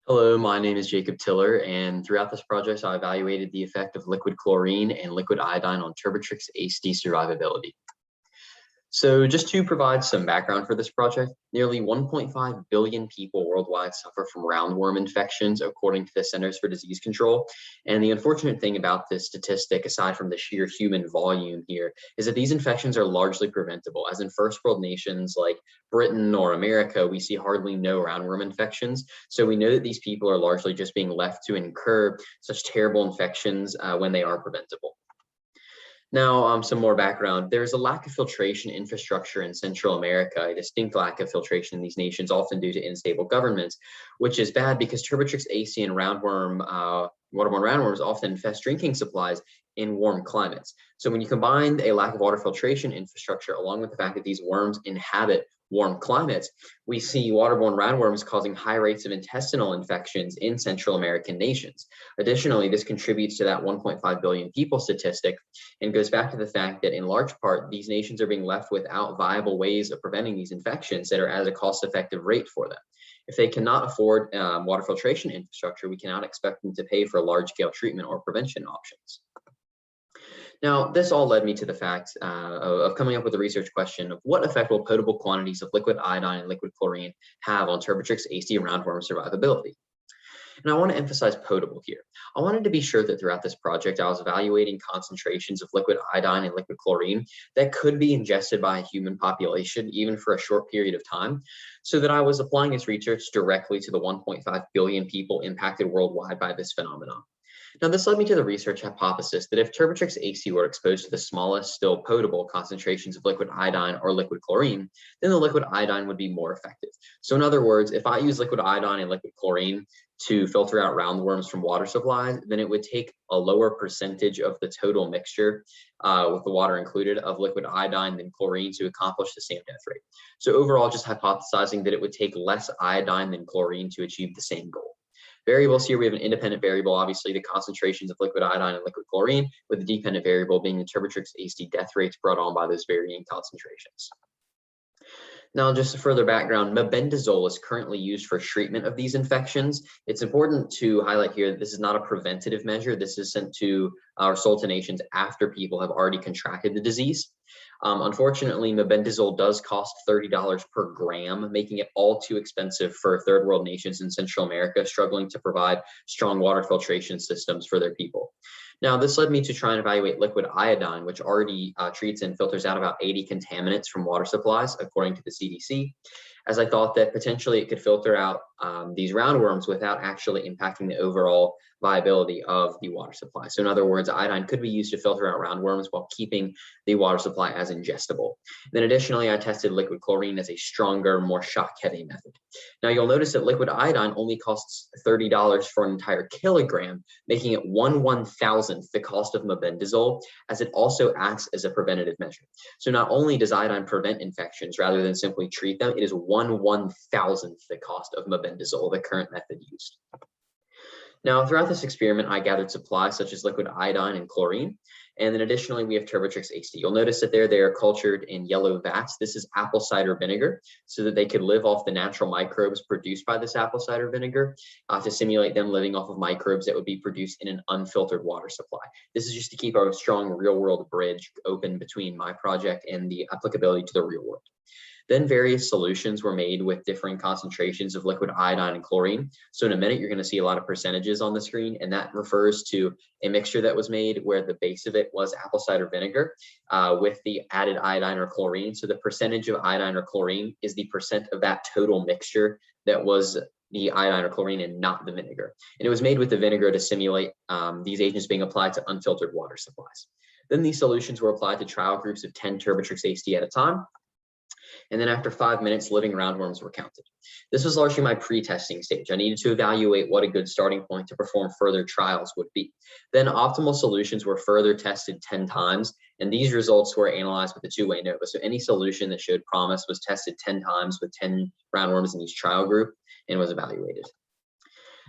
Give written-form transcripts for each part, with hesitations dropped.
Hello, my name is Jacob Tiller, and throughout this project, I evaluated the effect of liquid chlorine and liquid iodine on Turbotrix ASD survivability. So just to provide some background for this project, nearly 1.5 billion people worldwide suffer from roundworm infections, according to the Centers for Disease Control. And the unfortunate thing about this statistic, aside from the sheer human volume here, is that these infections are largely preventable. As in first world nations like Britain or America, we see hardly no roundworm infections. So we know that these people are largely just being left to incur such terrible infections when they are preventable. Now, some more background. There's a lack of filtration infrastructure in Central America, a distinct lack of filtration in these nations, often due to unstable governments, which is bad because Turbotrix AC and waterborne roundworms often infest drinking supplies in warm climates. So when you combine a lack of water filtration infrastructure along with the fact that these worms inhabit warm climates, we see waterborne roundworms causing high rates of intestinal infections in Central American nations. Additionally, this contributes to that 1.5 billion people statistic and goes back to the fact that in large part, these nations are being left without viable ways of preventing these infections that are at a cost-effective rate for them. If they cannot afford water filtration infrastructure, we cannot expect them to pay for large-scale treatment or prevention options. Now, this all led me to the fact of coming up with a research question of what effect will potable quantities of liquid iodine and liquid chlorine have on Turbotrix AC roundworm survivability. And I want to emphasize potable here. I wanted to be sure that throughout this project, I was evaluating concentrations of liquid iodine and liquid chlorine that could be ingested by a human population, even for a short period of time, so that I was applying this research directly to the 1.5 billion people impacted worldwide by this phenomenon. Now, this led me to the research hypothesis that if Turbotrix AC were exposed to the smallest, still potable concentrations of liquid iodine or liquid chlorine, then the liquid iodine would be more effective. So in other words, if I use liquid iodine and liquid chlorine to filter out roundworms from water supplies, then it would take a lower percentage of the total mixture with the water included of liquid iodine than chlorine to accomplish the same death rate. So overall, just hypothesizing that it would take less iodine than chlorine to achieve the same goal. Variables here, we have an independent variable, obviously the concentrations of liquid iodine and liquid chlorine, with the dependent variable being the Turbotrix AC death rates brought on by those varying concentrations. Now, just a further background, mebendazole is currently used for treatment of these infections. It's important to highlight here that this is not a preventative measure. This is sent to or sold to nations after people have already contracted the disease. Unfortunately, mebendazole does cost $30 per gram, making it all too expensive for third world nations in Central America struggling to provide strong water filtration systems for their people. Now, this led me to try and evaluate liquid iodine, which already treats and filters out about 80 contaminants from water supplies, according to the CDC, as I thought that potentially it could filter out these roundworms without actually impacting the overall viability of the water supply. So in other words, iodine could be used to filter out roundworms while keeping the water supply as ingestible. Then additionally, I tested liquid chlorine as a stronger, more shock-heavy method. Now you'll notice that liquid iodine only costs $30 for an entire kilogram, making it 1/1000th the cost of mebendazole, as it also acts as a preventative measure. So not only does iodine prevent infections rather than simply treat them, it is 1/1000th the cost of mebendazole, the current method used. Now, throughout this experiment, I gathered supplies such as liquid iodine and chlorine. And then additionally, we have Turbotrix AC. You'll notice that they are cultured in yellow vats. This is apple cider vinegar so that they could live off the natural microbes produced by this apple cider vinegar to simulate them living off of microbes that would be produced in an unfiltered water supply. This is just to keep a strong real world bridge open between my project and the applicability to the real world. Then various solutions were made with differing concentrations of liquid iodine and chlorine. So in a minute, you're going to see a lot of percentages on the screen, and that refers to a mixture that was made where the base of it was apple cider vinegar with the added iodine or chlorine. So the percentage of iodine or chlorine is the percent of that total mixture that was the iodine or chlorine and not the vinegar. And it was made with the vinegar to simulate these agents being applied to unfiltered water supplies. Then these solutions were applied to trial groups of 10 Turbotrix AC at a time. And then after 5 minutes, living roundworms were counted. This was largely my pre-testing stage. I needed to evaluate what a good starting point to perform further trials would be. Then optimal solutions were further tested 10 times, and these results were analyzed with a two-way NOVA. So any solution that showed promise was tested 10 times with 10 roundworms in each trial group and was evaluated.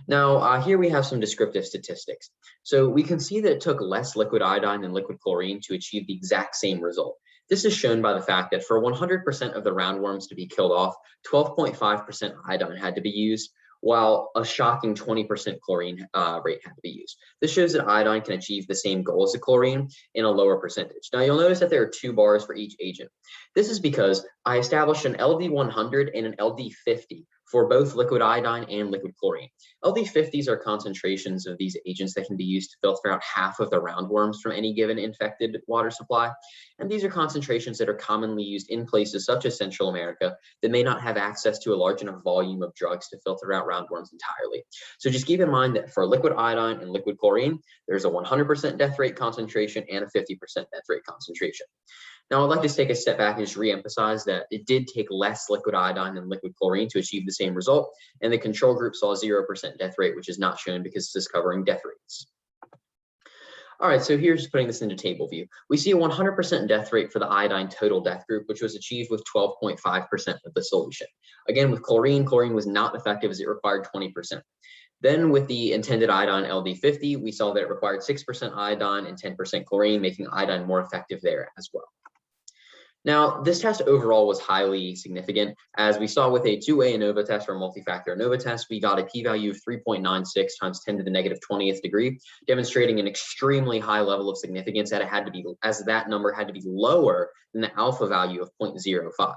Now, here we have some descriptive statistics. So we can see that it took less liquid iodine than liquid chlorine to achieve the exact same result. This is shown by the fact that for 100% of the roundworms to be killed off, 12.5% iodine had to be used, while a shocking 20% chlorine rate had to be used. This shows that iodine can achieve the same goal as the chlorine in a lower percentage. Now you'll notice that there are 2 bars for each agent. This is because I established an LD100 and an LD50 for both liquid iodine and liquid chlorine. LD50s are concentrations of these agents that can be used to filter out half of the roundworms from any given infected water supply. And these are concentrations that are commonly used in places such as Central America that may not have access to a large enough volume of drugs to filter out roundworms entirely. So just keep in mind that for liquid iodine and liquid chlorine, there's a 100% death rate concentration and a 50% death rate concentration. Now, I'd like to take a step back and just re-emphasize that it did take less liquid iodine than liquid chlorine to achieve the same result, and the control group saw a 0% death rate, which is not shown because this is covering death rates. All right, so here's putting this into table view. We see a 100% death rate for the iodine total death group, which was achieved with 12.5% of the solution. Again, with chlorine was not effective as it required 20%. Then with the intended iodine LD50, we saw that it required 6% iodine and 10% chlorine, making iodine more effective there as well. Now, this test overall was highly significant. As we saw with a 2-way ANOVA test or multi-factor ANOVA test, we got a p-value of 3.96 times 10 to the negative 20th degree, demonstrating an extremely high level of significance that that number had to be lower than the alpha value of 0.05.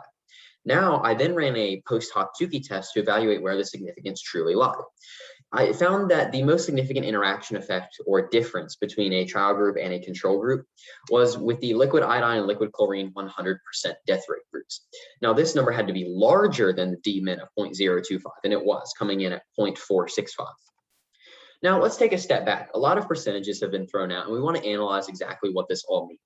Now, I then ran a post hoc Tukey test to evaluate where the significance truly lied. I found that the most significant interaction effect or difference between a trial group and a control group was with the liquid iodine and liquid chlorine 100% death rate groups. Now, this number had to be larger than the D-min of 0.025, and it was, coming in at 0.465. Now, let's take a step back. A lot of percentages have been thrown out, and we want to analyze exactly what this all means.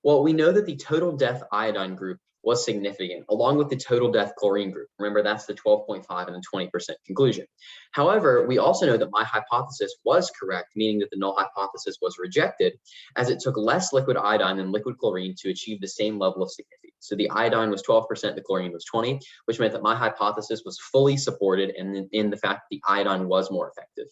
Well, we know that the total death iodine group was significant, along with the total death chlorine group. Remember, that's the 12.5 and the 20% conclusion. However, we also know that my hypothesis was correct, meaning that the null hypothesis was rejected, as it took less liquid iodine than liquid chlorine to achieve the same level of significance. So the iodine was 12%, the chlorine was 20, which meant that my hypothesis was fully supported in the fact that the iodine was more effective.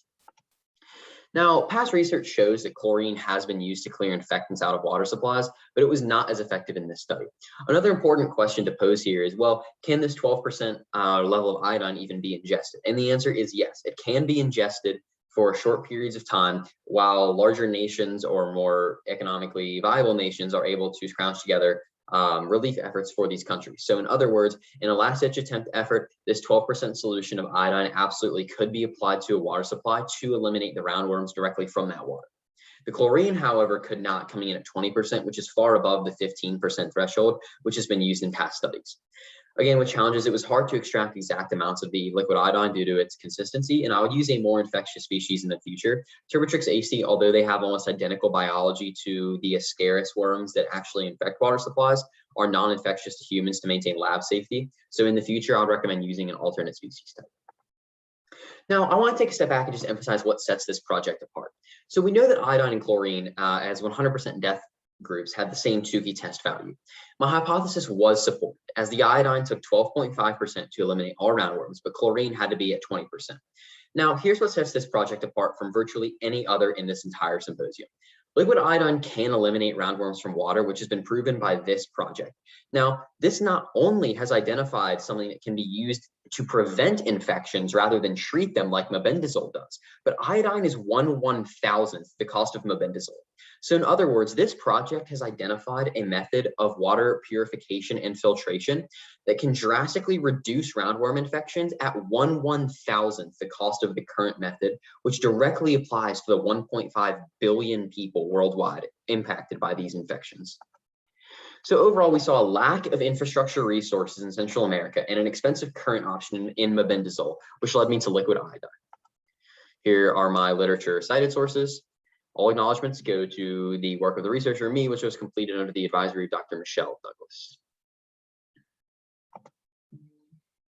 Now, past research shows that chlorine has been used to clear infectants out of water supplies, but it was not as effective in this study. Another important question to pose here is, well, can this 12% level of iodine even be ingested? And the answer is yes, it can be ingested for short periods of time, while larger nations or more economically viable nations are able to scrounge together relief efforts for these countries. So in other words, in a last-ditch attempt effort, this 12% solution of iodine absolutely could be applied to a water supply to eliminate the roundworms directly from that water. The chlorine, however, could not, coming in at 20%, which is far above the 15% threshold, which has been used in past studies. Again, with challenges, it was hard to extract exact amounts of the liquid iodine due to its consistency, and I would use a more infectious species in the future. Turbitrix AC, although they have almost identical biology to the Ascaris worms that actually infect water supplies, are non-infectious to humans to maintain lab safety. So in the future, I would recommend using an alternate species type. Now, I want to take a step back and just emphasize what sets this project apart. So we know that iodine and chlorine, as 100% death groups, had the same Tukey test value. My hypothesis was supported, as the iodine took 12.5% to eliminate all roundworms, but chlorine had to be at 20%. Now, here's what sets this project apart from virtually any other in this entire symposium. Liquid iodine can eliminate roundworms from water, which has been proven by this project. Now, this not only has identified something that can be used to prevent infections rather than treat them like mebendazole does, but iodine is 1/1000th the cost of mebendazole. So in other words, this project has identified a method of water purification and filtration that can drastically reduce roundworm infections at 1/1000th the cost of the current method, which directly applies to the 1.5 billion people worldwide impacted by these infections. So overall, we saw a lack of infrastructure resources in Central America and an expensive current option in mebendazole, which led me to liquid iodine. Here are my literature cited sources. All acknowledgements go to the work of the researcher and me, which was completed under the advisory of Dr. Michelle Douglas.